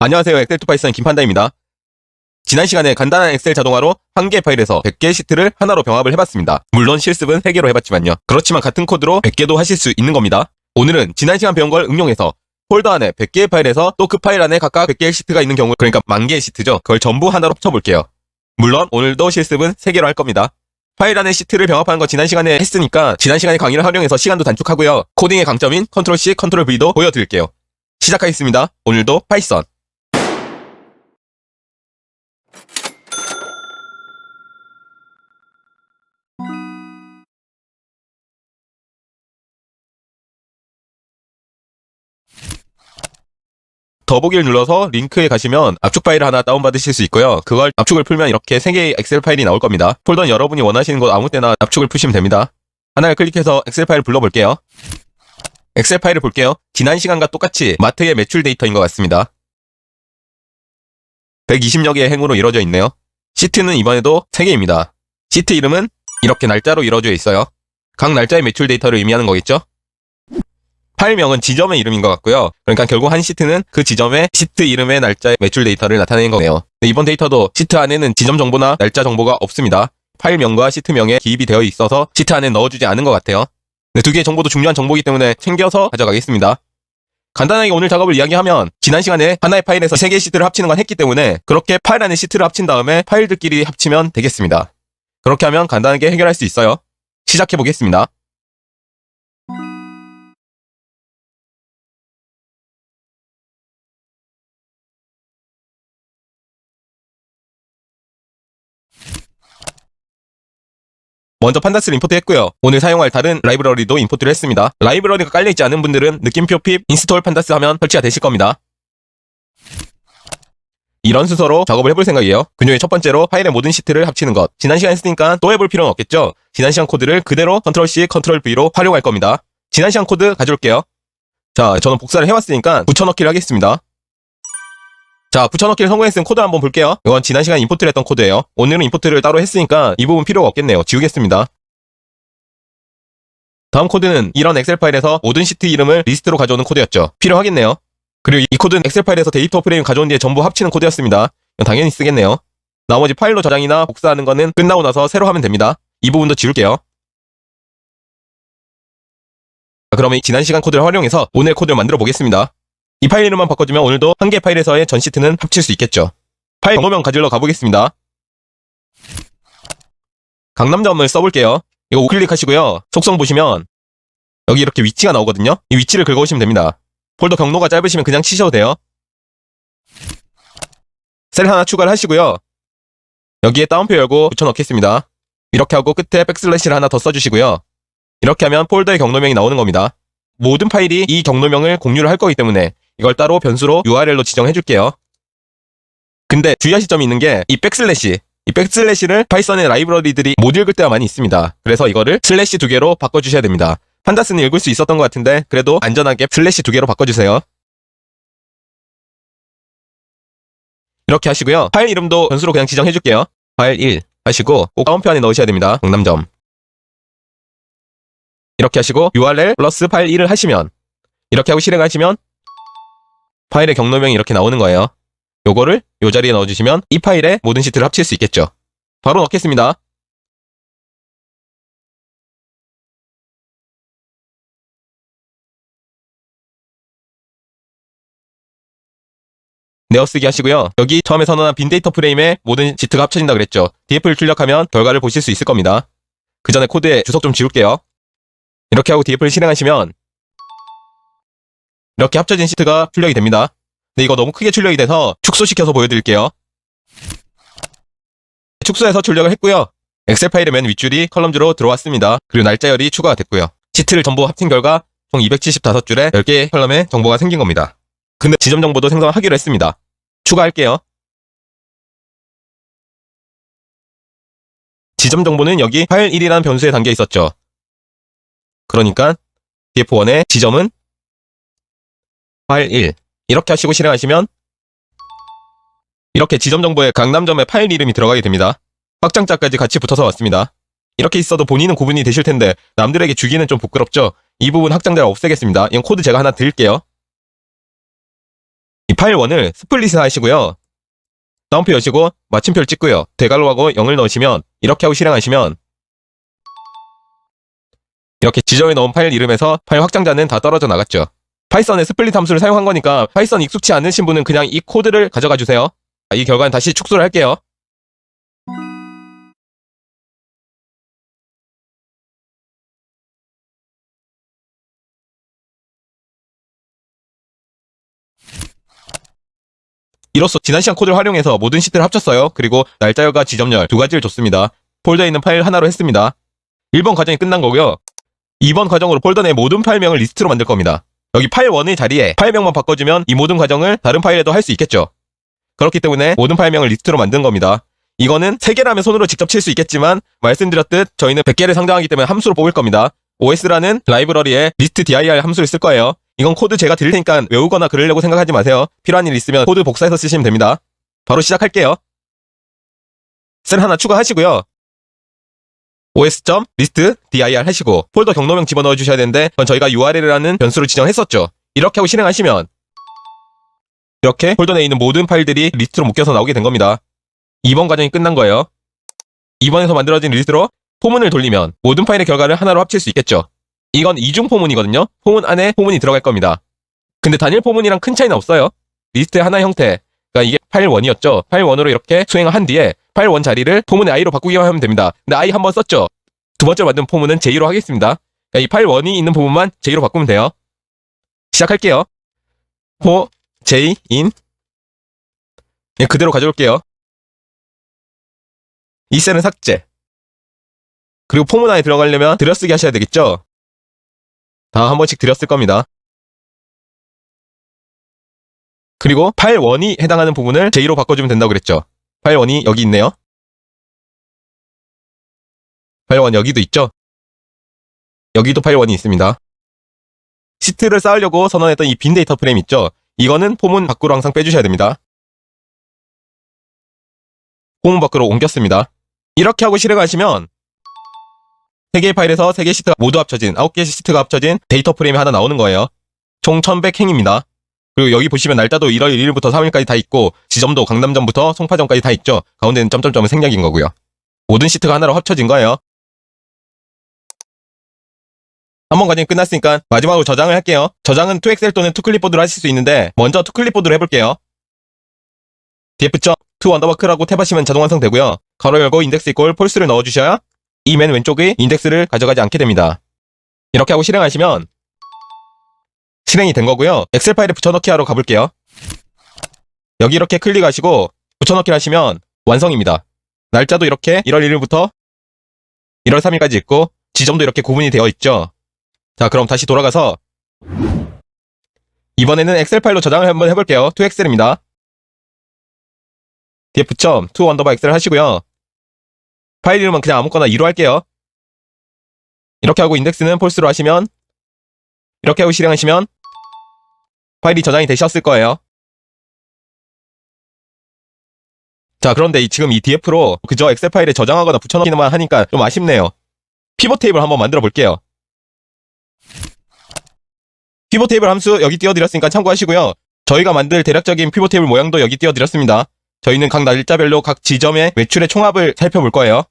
안녕하세요. 엑셀 투 파이썬 김판다입니다. 지난 시간에 간단한 엑셀 자동화로 한 개의 파일에서 100개의 시트를 하나로 병합을 해봤습니다. 물론 실습은 3개로 해봤지만요. 그렇지만 같은 코드로 100개도 하실 수 있는 겁니다. 오늘은 지난 시간 배운 걸 응용해서 폴더 안에 100개의 파일에서 또 그 파일 안에 각각 100개의 시트가 있는 경우, 그러니까 10,000개의 시트죠. 그걸 전부 하나로 합쳐볼게요. 물론 오늘도 실습은 3개로 할 겁니다. 파일 안에 시트를 병합하는 거 지난 시간에 했으니까 지난 시간에 강의를 활용해서 시간도 단축하고요. 코딩의 강점인 컨트롤 C, 컨트롤 V도 보여드릴게요. 시작하겠습니다. 오늘도 파이썬. 더보기를 눌러서 링크에 가시면 압축 파일을 하나 다운받으실 수 있고요. 그걸 압축을 풀면 이렇게 3개의 엑셀 파일이 나올 겁니다. 폴더는 여러분이 원하시는 곳 아무 때나 압축을 푸시면 됩니다. 하나를 클릭해서 엑셀 파일을 불러볼게요. 엑셀 파일을 볼게요. 지난 시간과 똑같이 마트의 매출 데이터인 것 같습니다. 120여 개의 행으로 이루어져 있네요. 시트는 이번에도 3개입니다. 시트 이름은 이렇게 날짜로 이루어져 있어요. 각 날짜의 매출 데이터를 의미하는 거겠죠? 파일명은 지점의 이름인 것 같고요. 그러니까 결국 한 시트는 그 지점의 시트 이름의 날짜의 매출 데이터를 나타내는 거네요. 이번 데이터도 시트 안에는 지점 정보나 날짜 정보가 없습니다. 파일명과 시트명에 기입이 되어 있어서 시트 안에 넣어주지 않은 것 같아요. 두 개의 정보도 중요한 정보이기 때문에 챙겨서 가져가겠습니다. 간단하게 오늘 작업을 이야기하면 지난 시간에 하나의 파일에서 3개의 시트를 합치는 건 했기 때문에 그렇게 파일 안에 시트를 합친 다음에 파일들끼리 합치면 되겠습니다. 그렇게 하면 간단하게 해결할 수 있어요. 시작해 보겠습니다. 먼저 판다스를 임포트 했고요. 오늘 사용할 다른 라이브러리도 임포트를 했습니다. 라이브러리가 깔려있지 않은 분들은 느낌표 핍 인스톨 판다스 하면 설치가 되실 겁니다. 이런 순서로 작업을 해볼 생각이에요. 그중에 첫 번째로 파일의 모든 시트를 합치는 것. 지난 시간 했으니까 또 해볼 필요는 없겠죠? 지난 시간 코드를 그대로 컨트롤 C, 컨트롤 V로 활용할 겁니다. 지난 시간 코드 가져올게요. 자, 저는 복사를 해왔으니까 붙여넣기를 하겠습니다. 자, 붙여넣기를 성공했으면 코드 한번 볼게요. 이건 지난 시간 임포트를 했던 코드예요. 오늘은 임포트를 따로 했으니까 이 부분 필요가 없겠네요. 지우겠습니다. 다음 코드는 이런 엑셀 파일에서 모든 시트 이름을 리스트로 가져오는 코드였죠. 필요하겠네요. 그리고 이 코드는 엑셀 파일에서 데이터 프레임 가져온 뒤에 전부 합치는 코드였습니다. 이건 당연히 쓰겠네요. 나머지 파일로 저장이나 복사하는 거는 끝나고 나서 새로 하면 됩니다. 이 부분도 지울게요. 자, 그러면 지난 시간 코드를 활용해서 오늘 코드를 만들어 보겠습니다. 이 파일 이름만 바꿔주면 오늘도 한 개의 파일에서의 전 시트는 합칠 수 있겠죠. 파일 경로명 가지러 가보겠습니다. 강남점을 써볼게요. 이거 우클릭하시고요. 속성 보시면 여기 이렇게 위치가 나오거든요. 이 위치를 긁어오시면 됩니다. 폴더 경로가 짧으시면 그냥 치셔도 돼요. 셀 하나 추가를 하시고요. 여기에 따옴표 열고 붙여넣겠습니다. 이렇게 하고 끝에 백슬래시를 하나 더 써주시고요. 이렇게 하면 폴더의 경로명이 나오는 겁니다. 모든 파일이 이 경로명을 공유를 할 거기 때문에 이걸 따로 변수로 URL로 지정해 줄게요. 근데 주의하실 점이 있는 게 이 백슬래시를 파이썬의 라이브러리들이 못 읽을 때가 많이 있습니다. 그래서 이거를 슬래시 2개로 바꿔주셔야 됩니다. 판다스는 읽을 수 있었던 것 같은데 그래도 안전하게 슬래시 2개로 바꿔주세요. 이렇게 하시고요. 파일 이름도 변수로 그냥 지정해 줄게요. 파일 1 하시고 꼭 다운표 안에 넣으셔야 됩니다. 강남점. 이렇게 하시고 URL 플러스 파일 1을 하시면 이렇게 하고 실행하시면 파일의 경로명이 이렇게 나오는 거예요. 요거를 요 자리에 넣어주시면 이 파일에 모든 시트를 합칠 수 있겠죠. 바로 넣겠습니다. 내어쓰기 하시고요. 여기 처음에 선언한 빈 데이터 프레임에 모든 시트가 합쳐진다 그랬죠. DF를 출력하면 결과를 보실 수 있을 겁니다. 그 전에 코드에 주석 좀 지울게요. 이렇게 하고 DF를 실행하시면 이렇게 합쳐진 시트가 출력이 됩니다. 근데 이거 너무 크게 출력이 돼서 축소시켜서 보여드릴게요. 축소해서 출력을 했고요. 엑셀 파일의 맨 윗줄이 컬럼즈로 들어왔습니다. 그리고 날짜열이 추가가 됐고요. 시트를 전부 합친 결과 총 275줄에 10개의 컬럼에 정보가 생긴 겁니다. 근데 지점 정보도 생성하기로 했습니다. 추가할게요. 지점 정보는 여기 파일 1이라는 변수에 담겨 있었죠. 그러니까 df1의 지점은 파일 1 이렇게 하시고 실행하시면 이렇게 지점 정보에 강남점의 파일 이름이 들어가게 됩니다. 확장자까지 같이 붙어서 왔습니다. 이렇게 있어도 본인은 구분이 되실 텐데 남들에게 주기는 좀 부끄럽죠. 이 부분 확장자를 없애겠습니다. 이건 코드 제가 하나 드릴게요. 이 파일 1을 스플릿을 하시고요. 다운표 여시고 마침표를 찍고요. 대괄호하고 0을 넣으시면 이렇게 하고 실행하시면 이렇게 지정해 놓은 파일 이름에서 파일 확장자는 다 떨어져 나갔죠. 파이썬의 스플릿 함수를 사용한 거니까 파이썬 익숙치 않으신 분은 그냥 이 코드를 가져가 주세요. 이 결과는 다시 축소를 할게요. 이로써 지난 시간 코드를 활용해서 모든 시트를 합쳤어요. 그리고 날짜열과 지점열 두 가지를 줬습니다. 폴더에 있는 파일 하나로 했습니다. 1번 과정이 끝난 거고요. 2번 과정으로 폴더 내 모든 파일명을 리스트로 만들 겁니다. 여기 파일 1의 자리에 파일명만 바꿔주면 이 모든 과정을 다른 파일에도 할 수 있겠죠. 그렇기 때문에 모든 파일명을 리스트로 만든 겁니다. 이거는 3개라면 손으로 직접 칠 수 있겠지만 말씀드렸듯 저희는 100개를 상정하기 때문에 함수로 뽑을 겁니다. OS라는 라이브러리에 list dir 함수를 쓸 거예요. 이건 코드 제가 드릴 테니까 외우거나 그러려고 생각하지 마세요. 필요한 일 있으면 코드 복사해서 쓰시면 됩니다. 바로 시작할게요. 셀 하나 추가하시고요. os.list.dir 하시고 폴더 경로명 집어넣어 주셔야 되는데 그건 저희가 url이라는 변수를 지정했었죠. 이렇게 하고 실행하시면 이렇게 폴더 내에 있는 모든 파일들이 리스트로 묶여서 나오게 된 겁니다. 2번 과정이 끝난 거예요. 2번에서 만들어진 리스트로 포문을 돌리면 모든 파일의 결과를 하나로 합칠 수 있겠죠. 이건 이중 포문이거든요. 포문 안에 포문이 들어갈 겁니다. 근데 단일 포문이랑 큰 차이는 없어요. 리스트의 하나의 형태. 그러니까 이게 파일 1이었죠. 파일 1으로 이렇게 수행을 한 뒤에 파일 1 자리를 포문의 i로 바꾸기만 하면 됩니다. 근데 i 한번 썼죠. 두 번째로 만든 포문은 j로 하겠습니다. 그러니까 이 파일 1이 있는 부분만 j로 바꾸면 돼요. 시작할게요. 호 j in 그대로 가져올게요. 이 셀은 삭제. 그리고 포문 안에 들어가려면 들여쓰기 하셔야 되겠죠. 다 한 번씩 들였을 겁니다. 그리고 파일 1이 해당하는 부분을 j로 바꿔주면 된다고 그랬죠. 파일 1이 여기 있네요. 파일 1 여기도 있죠. 여기도 파일 1이 있습니다. 시트를 쌓으려고 선언했던 이 빈 데이터 프레임 있죠. 이거는 포문 밖으로 항상 빼주셔야 됩니다. 포문 밖으로 옮겼습니다. 이렇게 하고 실행하시면 3개의 파일에서 3개의 시트가 모두 합쳐진 9개의 시트가 합쳐진 데이터 프레임이 하나 나오는 거예요. 총 1100행입니다. 그리고 여기 보시면 날짜도 1월 1일부터 3일까지 다 있고 지점도 강남점부터 송파점까지 다 있죠. 가운데는 점점점은 생략인 거고요. 모든 시트가 하나로 합쳐진 거예요. 한 번 과정이 끝났으니까 마지막으로 저장을 할게요. 저장은 2엑셀 또는 2클립보드로 하실 수 있는데 먼저 2클립보드로 해볼게요. df.toUnderbark라고 탭하시면 자동 완성되고요. 가로 열고 인덱스 이꼴 폴스를 넣어주셔야 이 맨 왼쪽의 인덱스를 가져가지 않게 됩니다. 이렇게 하고 실행하시면 실행이 된 거고요. 엑셀 파일에 붙여넣기 하러 가볼게요. 여기 이렇게 클릭하시고 붙여넣기를 하시면 완성입니다. 날짜도 이렇게 1월 1일부터 1월 3일까지 있고 지점도 이렇게 구분이 되어 있죠. 자, 그럼 다시 돌아가서 이번에는 엑셀 파일로 저장을 한번 해볼게요. 2엑셀입니다. df.toUnderbarXL 하시고요. 파일 이름은 그냥 아무거나 2로 할게요. 이렇게 하고 인덱스는 폴스로 하시면 이렇게 하고 실행하시면 파일이 저장이 되셨을 거예요. 자, 그런데 지금 이 df로 그저 엑셀 파일에 저장하거나 붙여넣기만 하니까 좀 아쉽네요. 피벗 테이블 한번 만들어 볼게요. 피벗 테이블 함수 여기 띄워드렸으니까 참고하시고요. 저희가 만들 대략적인 피벗 테이블 모양도 여기 띄워드렸습니다. 저희는 각 날짜별로 각 지점의 매출의 총합을 살펴볼 거예요.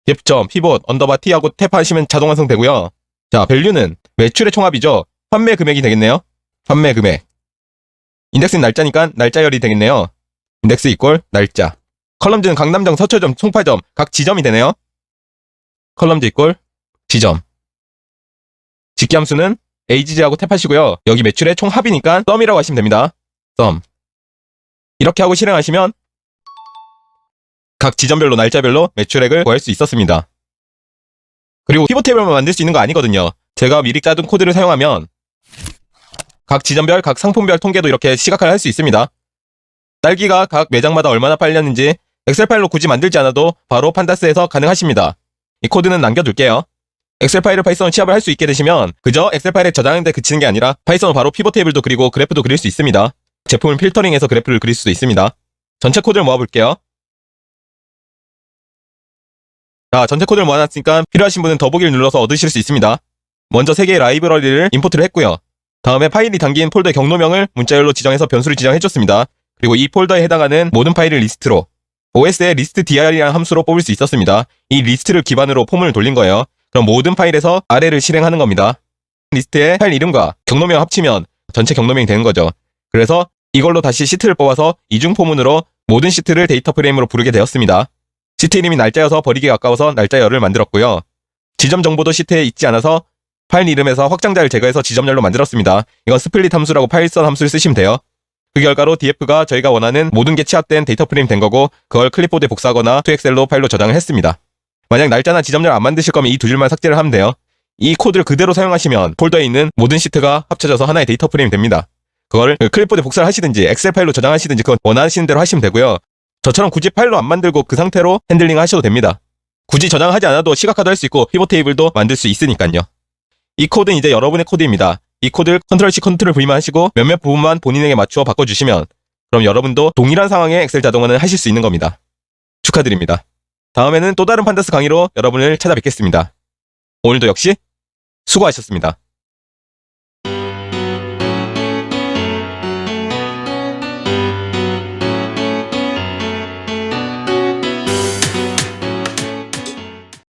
df.pivot underbar t하고 탭하시면 자동 완성되고요. 자, 밸류는 매출의 총합이죠. 판매 금액이 되겠네요. 판매 금액. 인덱스는 날짜니까 날짜열이 되겠네요. 인덱스 이꼴 날짜. 컬럼즈는 강남점, 서초점, 송파점 각 지점이 되네요. 컬럼즈 이꼴 지점. 직기 함수는 ags하고 탭하시고요. 여기 매출의 총합이니까 sum이라고 하시면 됩니다. sum. 이렇게 하고 실행하시면 각 지점별로 날짜별로 매출액을 구할 수 있었습니다. 그리고 피벗 테이블만 만들 수 있는 거 아니거든요. 제가 미리 짜둔 코드를 사용하면 각 지점별, 각 상품별 통계도 이렇게 시각화를 할 수 있습니다. 딸기가 각 매장마다 얼마나 팔렸는지 엑셀 파일로 굳이 만들지 않아도 바로 판다스에서 가능하십니다. 이 코드는 남겨둘게요. 엑셀 파일을 파이썬으로 취합을 할 수 있게 되시면 그저 엑셀 파일에 저장하는데 그치는 게 아니라 파이썬으로 바로 피벗 테이블도 그리고 그래프도 그릴 수 있습니다. 제품을 필터링해서 그래프를 그릴 수도 있습니다. 전체 코드를 모아볼게요. 자, 전체 코드를 모아놨으니까 필요하신 분은 더보기를 눌러서 얻으실 수 있습니다. 먼저 3개의 라이브러리를 임포트를 했고요. 다음에 파일이 담긴 폴더의 경로명을 문자열로 지정해서 변수를 지정해줬습니다. 그리고 이 폴더에 해당하는 모든 파일을 리스트로 OS의 listdir이라는 함수로 뽑을 수 있었습니다. 이 리스트를 기반으로 폼을 돌린 거예요. 그럼 모든 파일에서 아래를 실행하는 겁니다. 리스트의 파일 이름과 경로명 합치면 전체 경로명이 되는 거죠. 그래서 이걸로 다시 시트를 뽑아서 이중 포문으로 모든 시트를 데이터 프레임으로 부르게 되었습니다. 시트 이름이 날짜여서 버리기 가까워서 날짜열을 만들었고요. 지점 정보도 시트에 있지 않아서 파일 이름에서 확장자를 제거해서 지점열로 만들었습니다. 이건 스플릿 함수라고 파일선 함수를 쓰시면 돼요. 그 결과로 df가 저희가 원하는 모든 게 취합된 데이터 프레임 된 거고 그걸 클립보드에 복사하거나 toXL로 파일로 저장을 했습니다. 만약 날짜나 지점열 안 만드실 거면 이 두 줄만 삭제를 하면 돼요. 이 코드를 그대로 사용하시면 폴더에 있는 모든 시트가 합쳐져서 하나의 데이터 프레임이 됩니다. 그걸 클립보드에 복사를 하시든지 엑셀 파일로 저장하시든지 그건 원하시는 대로 하시면 되고요. 저처럼 굳이 파일로 안 만들고 그 상태로 핸들링 하셔도 됩니다. 굳이 저장하지 않아도 시각화도 할 수 있고 피벗 테이블도 만들 수 있으니까요. 이 코드는 이제 여러분의 코드입니다. 이 코드를 Ctrl+C Ctrl+V만 하시고 몇몇 부분만 본인에게 맞추어 바꿔주시면 그럼 여러분도 동일한 상황의 엑셀 자동화는 하실 수 있는 겁니다. 축하드립니다. 다음에는 또 다른 판다스 강의로 여러분을 찾아뵙겠습니다. 오늘도 역시 수고하셨습니다.